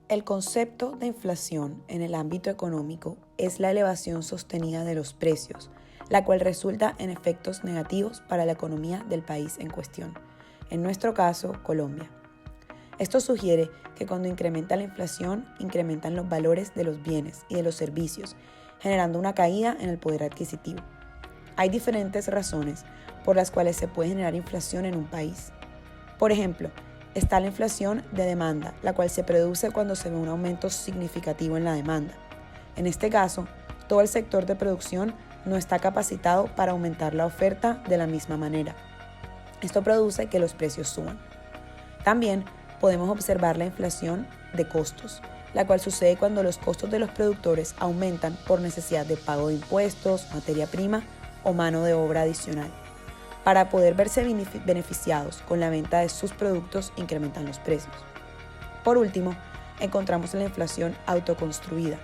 El concepto de inflación en el ámbito económico es la elevación sostenida de los precios, la cual resulta en efectos negativos para la economía del país en cuestión, en nuestro caso, Colombia. Esto sugiere que cuando incrementa la inflación, incrementan los valores de los bienes y de los servicios, generando una caída en el poder adquisitivo. Hay diferentes razones por las cuales se puede generar inflación en un país. Por ejemplo, está la inflación de demanda, la cual se produce cuando se ve un aumento significativo en la demanda. En este caso, todo el sector de producción no está capacitado para aumentar la oferta de la misma manera. Esto produce que los precios suban. También podemos observar la inflación de costos, la cual sucede cuando los costos de los productores aumentan por necesidad de pago de impuestos, materia prima o mano de obra adicional. Para poder verse beneficiados con la venta de sus productos, incrementan los precios. Por último, encontramos la inflación autoconstruida.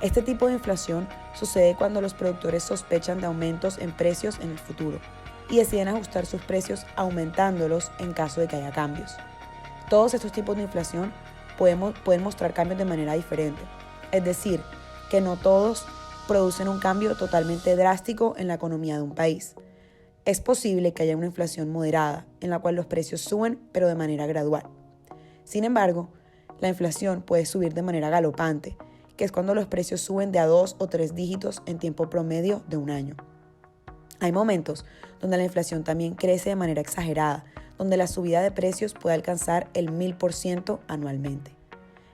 Este tipo de inflación sucede cuando los productores sospechan de aumentos en precios en el futuro y deciden ajustar sus precios aumentándolos en caso de que haya cambios. Todos estos tipos de inflación pueden mostrar cambios de manera diferente, es decir, que no todos producen un cambio totalmente drástico en la economía de un país. Es posible que haya una inflación moderada, en la cual los precios suben, pero de manera gradual. Sin embargo, la inflación puede subir de manera galopante, que es cuando los precios suben de a 2 o 3 dígitos en tiempo promedio de un año. Hay momentos donde la inflación también crece de manera exagerada, donde la subida de precios puede alcanzar el 1000% anualmente.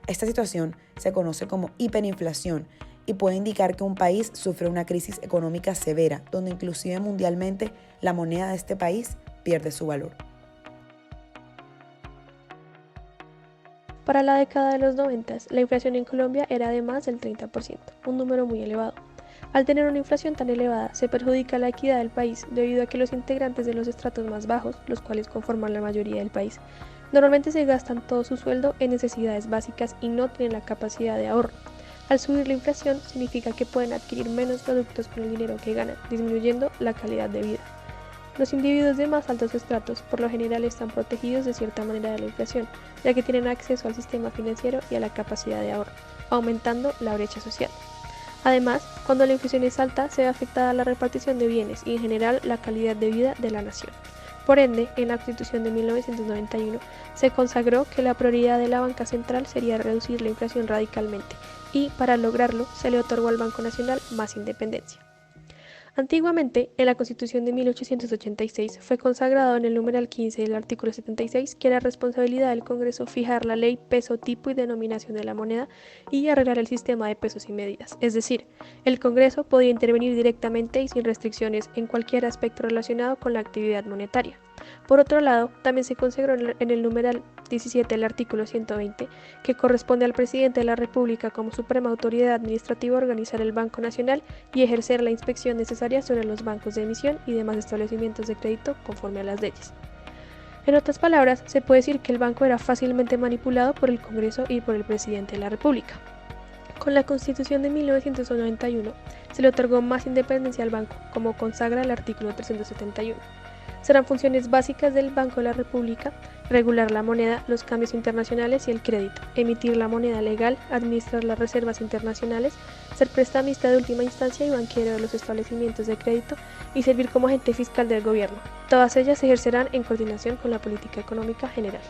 Esta situación se conoce como hiperinflación y puede indicar que un país sufre una crisis económica severa, donde inclusive mundialmente la moneda de este país pierde su valor. Para la década de los 90, la inflación en Colombia era de más del 30%, un número muy elevado. Al tener una inflación tan elevada, se perjudica la equidad del país debido a que los integrantes de los estratos más bajos, los cuales conforman la mayoría del país, normalmente se gastan todo su sueldo en necesidades básicas y no tienen la capacidad de ahorro. Al subir la inflación significa que pueden adquirir menos productos con el dinero que ganan, disminuyendo la calidad de vida. Los individuos de más altos estratos por lo general están protegidos de cierta manera de la inflación, ya que tienen acceso al sistema financiero y a la capacidad de ahorro, aumentando la brecha social. Además, cuando la inflación es alta, se ve afectada la repartición de bienes y en general la calidad de vida de la nación. Por ende, en la Constitución de 1991 se consagró que la prioridad de la banca central sería reducir la inflación radicalmente y, para lograrlo, se le otorgó al Banco Nacional más independencia. Antiguamente, en la Constitución de 1886 fue consagrado en el numeral 15 del artículo 76 que era responsabilidad del Congreso fijar la ley, peso, tipo y denominación de la moneda y arreglar el sistema de pesos y medidas. Es decir, el Congreso podía intervenir directamente y sin restricciones en cualquier aspecto relacionado con la actividad monetaria. Por otro lado, también se consagró en el numeral 17 del artículo 120 que corresponde al presidente de la República como suprema autoridad administrativa organizar el Banco Nacional y ejercer la inspección necesaria sobre los bancos de emisión y demás establecimientos de crédito conforme a las leyes. En otras palabras, se puede decir que el banco era fácilmente manipulado por el Congreso y por el presidente de la República. Con la Constitución de 1991 se le otorgó más independencia al banco, como consagra el artículo 371. Serán funciones básicas del Banco de la República: regular la moneda, los cambios internacionales y el crédito, emitir la moneda legal, administrar las reservas internacionales, ser prestamista de última instancia y banquero de los establecimientos de crédito y servir como agente fiscal del gobierno. Todas ellas se ejercerán en coordinación con la política económica general.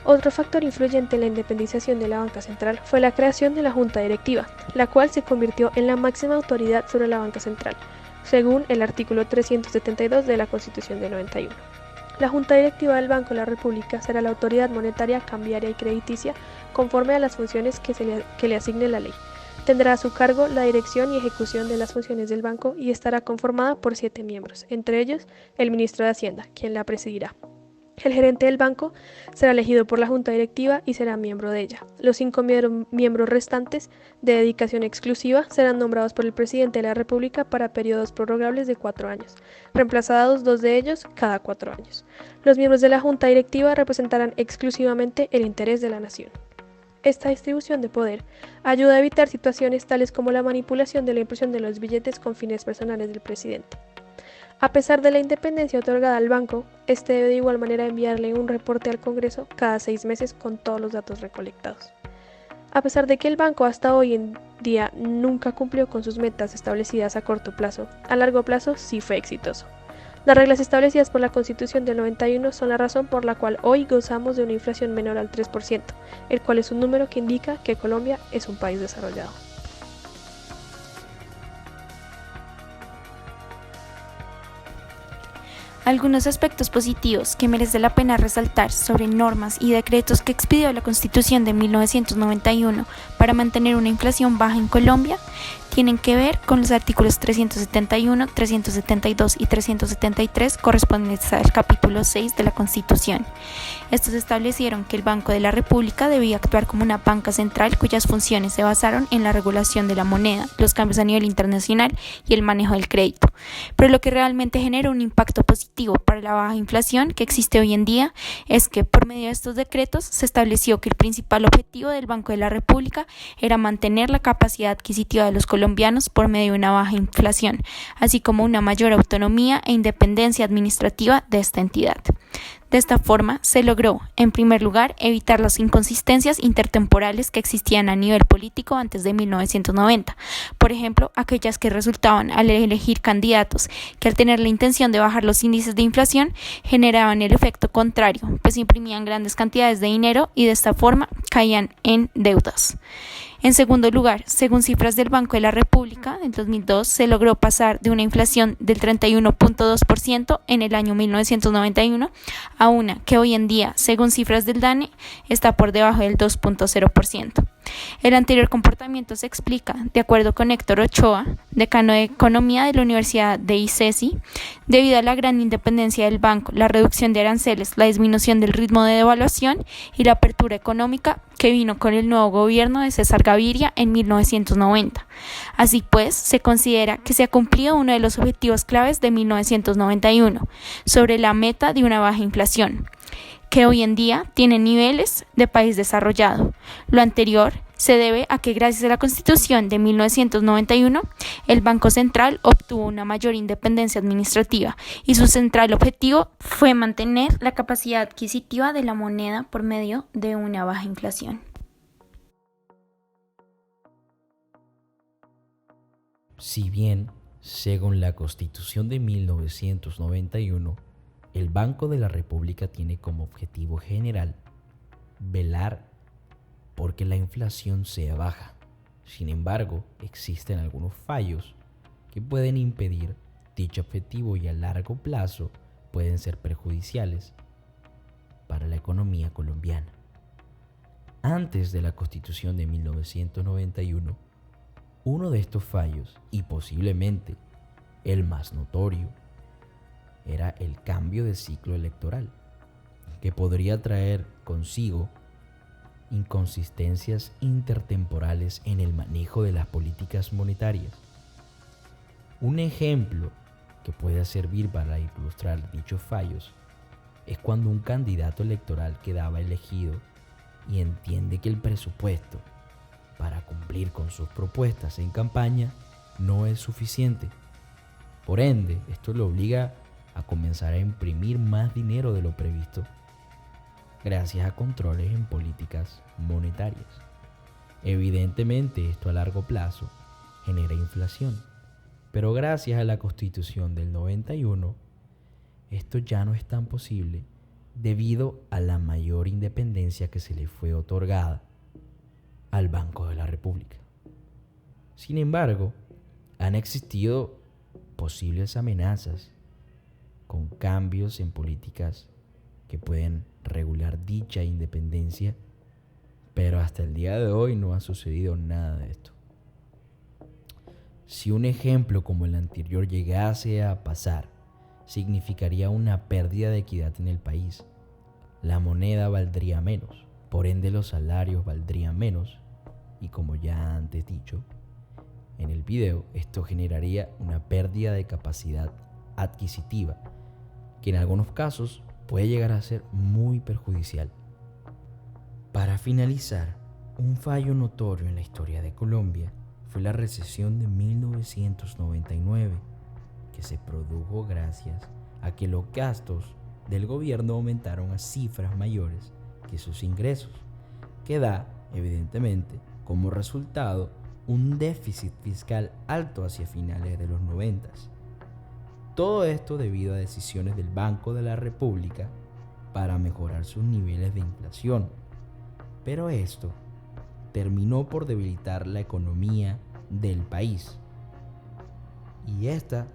Otro factor influyente en la independización de la banca central fue la creación de la Junta Directiva, la cual se convirtió en la máxima autoridad sobre la banca central, según el artículo 372 de la Constitución del 91. La Junta Directiva del Banco de la República será la autoridad monetaria, cambiaria y crediticia conforme a las funciones que le asigne la ley. Tendrá a su cargo la dirección y ejecución de las funciones del banco y estará conformada por 7 miembros, entre ellos el ministro de Hacienda, quien la presidirá. El gerente del banco será elegido por la Junta Directiva y será miembro de ella. Los 5 miembros restantes, de dedicación exclusiva, serán nombrados por el presidente de la República para periodos prorrogables de 4 años, reemplazados 2 de ellos cada 4 años. Los miembros de la Junta Directiva representarán exclusivamente el interés de la nación. Esta distribución de poder ayuda a evitar situaciones tales como la manipulación de la impresión de los billetes con fines personales del presidente. A pesar de la independencia otorgada al banco, este debe de igual manera enviarle un reporte al Congreso cada 6 meses con todos los datos recolectados. A pesar de que el banco hasta hoy en día nunca cumplió con sus metas establecidas a corto plazo, a largo plazo sí fue exitoso. Las reglas establecidas por la Constitución del 91 son la razón por la cual hoy gozamos de una inflación menor al 3%, el cual es un número que indica que Colombia es un país desarrollado. Algunos aspectos positivos que merece la pena resaltar sobre normas y decretos que expidió la Constitución de 1991 para mantener una inflación baja en Colombia tienen que ver con los artículos 371, 372 y 373 correspondientes al capítulo 6 de la Constitución. Estos establecieron que el Banco de la República debía actuar como una banca central cuyas funciones se basaron en la regulación de la moneda, los cambios a nivel internacional y el manejo del crédito. Pero lo que realmente genera un impacto positivo para la baja inflación que existe hoy en día es que por medio de estos decretos se estableció que el principal objetivo del Banco de la República era mantener la capacidad adquisitiva de los colombianos por medio de una baja inflación, así como una mayor autonomía e independencia administrativa de esta entidad. De esta forma, se logró, en primer lugar, evitar las inconsistencias intertemporales que existían a nivel político antes de 1990, por ejemplo, aquellas que resultaban al elegir candidatos que al tener la intención de bajar los índices de inflación generaban el efecto contrario, pues imprimían grandes cantidades de dinero y de esta forma caían en deudas. En segundo lugar, según cifras del Banco de la República, en 2002 se logró pasar de una inflación del 31.2% en el año 1991 a una que hoy en día, según cifras del DANE, está por debajo del 2.0%. El anterior comportamiento se explica, de acuerdo con Héctor Ochoa, decano de Economía de la Universidad de ICESI, debido a la gran independencia del banco, la reducción de aranceles, la disminución del ritmo de devaluación y la apertura económica que vino con el nuevo gobierno de César Gaviria en 1990. Así pues, se considera que se ha cumplido uno de los objetivos claves de 1991, sobre la meta de una baja inflación, que hoy en día tiene niveles de país desarrollado. Lo anterior se debe a que gracias a la Constitución de 1991, el Banco Central obtuvo una mayor independencia administrativa y su central objetivo fue mantener la capacidad adquisitiva de la moneda por medio de una baja inflación. Si bien, según la Constitución de 1991, el Banco de la República tiene como objetivo general velar porque la inflación sea baja. Sin embargo, existen algunos fallos que pueden impedir dicho objetivo y a largo plazo pueden ser perjudiciales para la economía colombiana. Antes de la Constitución de 1991, uno de estos fallos, y posiblemente el más notorio, era el cambio de ciclo electoral, que podría traer consigo inconsistencias intertemporales en el manejo de las políticas monetarias. Un ejemplo que puede servir para ilustrar dichos fallos es cuando un candidato electoral quedaba elegido y entiende que el presupuesto para cumplir con sus propuestas en campaña no es suficiente. Por ende, esto lo obliga a comenzar a imprimir más dinero de lo previsto, gracias a controles en políticas monetarias. Evidentemente, esto a largo plazo genera inflación, pero gracias a la Constitución del 91, esto ya no es tan posible debido a la mayor independencia que se le fue otorgada al Banco de la República. Sin embargo, han existido posibles amenazas con cambios en políticas que pueden regular dicha independencia, pero hasta el día de hoy no ha sucedido nada de esto. Si un ejemplo como el anterior llegase a pasar, significaría una pérdida de equidad en el país. La moneda valdría menos, por ende los salarios valdrían menos, y como ya antes dicho en el video, esto generaría una pérdida de capacidad adquisitiva, que en algunos casos puede llegar a ser muy perjudicial. Para finalizar, un fallo notorio en la historia de Colombia fue la recesión de 1999, que se produjo gracias a que los gastos del gobierno aumentaron a cifras mayores que sus ingresos, que da evidentemente, como resultado, un déficit fiscal alto hacia finales de los 90. Todo esto debido a decisiones del Banco de la República para mejorar sus niveles de inflación. Pero esto terminó por debilitar la economía del país. Y esta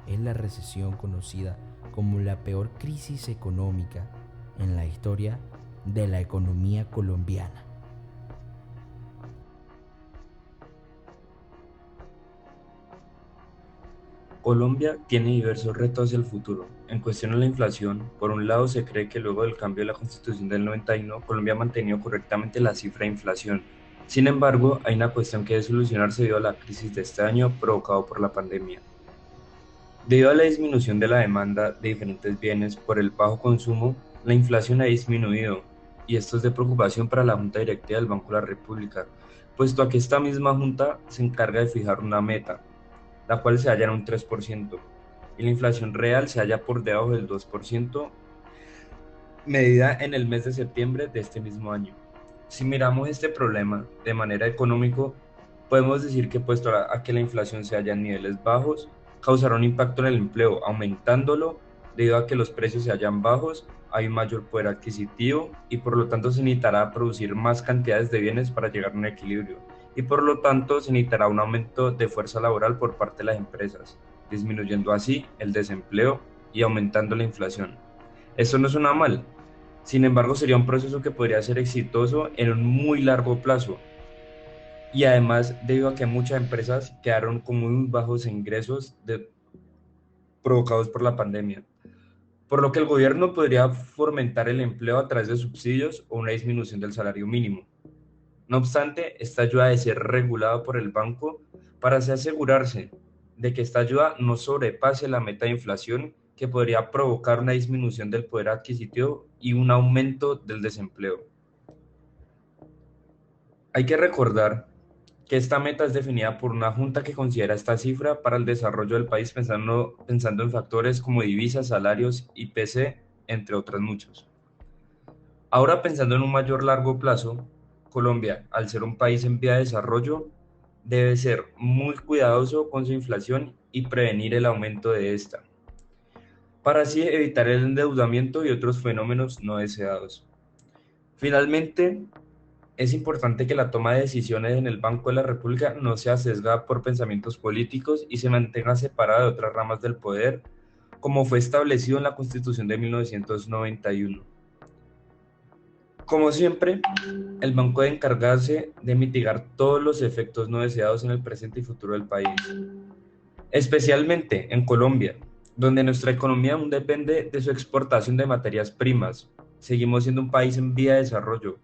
es la recesión conocida como la peor crisis económica en la historia de la economía colombiana. Colombia tiene diversos retos hacia el futuro. En cuestión a la inflación, por un lado se cree que luego del cambio de la Constitución del 91, Colombia ha mantenido correctamente la cifra de inflación. Sin embargo, hay una cuestión que debe solucionarse debido a la crisis de este año provocado por la pandemia. Debido a la disminución de la demanda de diferentes bienes por el bajo consumo, la inflación ha disminuido, y esto es de preocupación para la Junta Directiva del Banco de la República, puesto a que esta misma Junta se encarga de fijar una meta, la cual se halla en un 3%, y la inflación real se halla por debajo del 2%, medida en el mes de septiembre de este mismo año. Si miramos este problema de manera económica, podemos decir que puesto a que la inflación se halla en niveles bajos, causará un impacto en el empleo, aumentándolo debido a que los precios se hallan bajos, hay un mayor poder adquisitivo y por lo tanto se necesitará producir más cantidades de bienes para llegar a un equilibrio. Y por lo tanto se necesitará un aumento de fuerza laboral por parte de las empresas, disminuyendo así el desempleo y aumentando la inflación. Esto no suena mal, sin embargo sería un proceso que podría ser exitoso en un muy largo plazo. Y además, debido a que muchas empresas quedaron con muy bajos ingresos provocados por la pandemia, por lo que el gobierno podría fomentar el empleo a través de subsidios o una disminución del salario mínimo. No obstante, esta ayuda debe ser regulada por el banco para asegurarse de que esta ayuda no sobrepase la meta de inflación que podría provocar una disminución del poder adquisitivo y un aumento del desempleo. Hay que recordar que esta meta es definida por una junta que considera esta cifra para el desarrollo del país pensando en factores como divisas, salarios, IPC, entre otros muchos. Ahora pensando en un mayor largo plazo, Colombia, al ser un país en vía de desarrollo, debe ser muy cuidadoso con su inflación y prevenir el aumento de esta, para así evitar el endeudamiento y otros fenómenos no deseados. Finalmente, es importante que la toma de decisiones en el Banco de la República no sea sesgada por pensamientos políticos y se mantenga separada de otras ramas del poder, como fue establecido en la Constitución de 1991. Como siempre, el banco debe encargarse de mitigar todos los efectos no deseados en el presente y futuro del país, especialmente en Colombia, donde nuestra economía aún depende de su exportación de materias primas. Seguimos siendo un país en vía de desarrollo,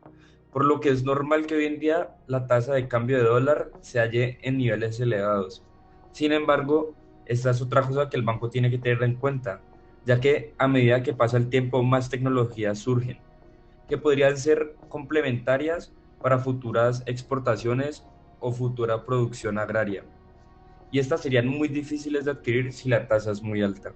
por lo que es normal que hoy en día la tasa de cambio de dólar se halle en niveles elevados. Sin embargo, esta es otra cosa que el banco tiene que tener en cuenta, ya que a medida que pasa el tiempo más tecnologías surgen, que podrían ser complementarias para futuras exportaciones o futura producción agraria. Y estas serían muy difíciles de adquirir si la tasa es muy alta.